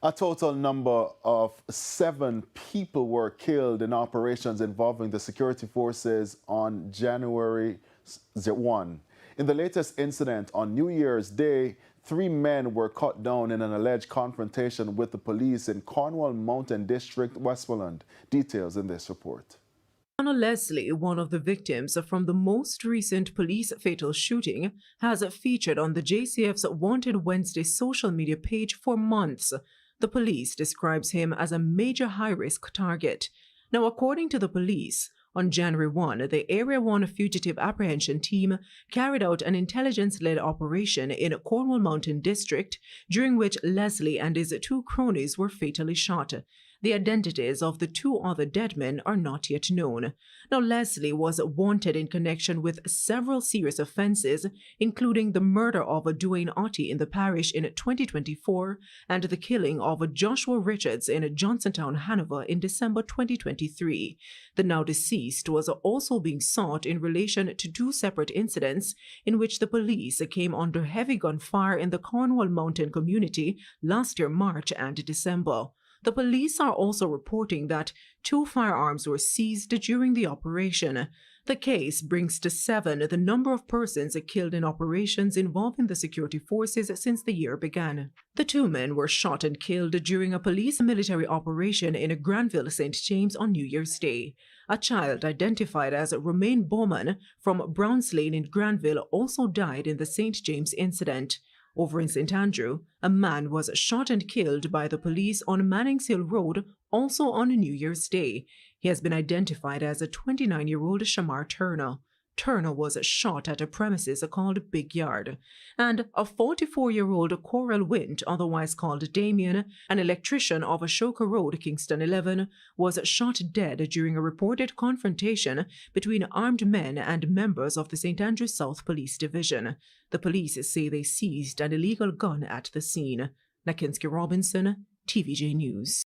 A total number of 7 people were killed in operations involving the security forces on January 1. In the latest incident on New Year's Day, 3 men were cut down in an alleged confrontation with the police in Cornwall Mountain District, Westmoreland. Details in this report. Colonel Leslie, one of the victims from the most recent police fatal shooting, has featured on the JCF's Wanted Wednesday social media page for months. The police describes him as a major high-risk target. Now, according to the police, on January 1, the Area 1 Fugitive Apprehension Team carried out an intelligence-led operation in Cornwall Mountain District, during which Leslie and his 2 cronies were fatally shot. The identities of the 2 other dead men are not yet known. Now, Leslie was wanted in connection with several serious offences, including the murder of Dwayne Ottey in the parish in 2024 and the killing of Joshua Richards in Johnsontown, Hanover in December 2023. The now deceased was also being sought in relation to 2 separate incidents in which the police came under heavy gunfire in the Cornwall Mountain community last year, March and December. The police are also reporting that 2 firearms were seized during the operation. The case brings to 7 the number of persons killed in operations involving the security forces since the year began. The 2 men were shot and killed during a police military operation in Granville, St. James on New Year's Day. A child identified as Romaine Bowman from Browns Lane in Granville also died in the St. James incident. Over in St. Andrew, a man was shot and killed by the police on Mannings Hill Road, also on New Year's Day. He has been identified as a 29-year-old Shamar Turner. Turner was shot at a premises called Big Yard. And a 44-year-old Coral Wint, otherwise called Damien, an electrician of Ashoka Road, Kingston 11, was shot dead during a reported confrontation between armed men and members of the St. Andrew South Police Division. The police say they seized an illegal gun at the scene. Nakinski Robinson, TVJ News.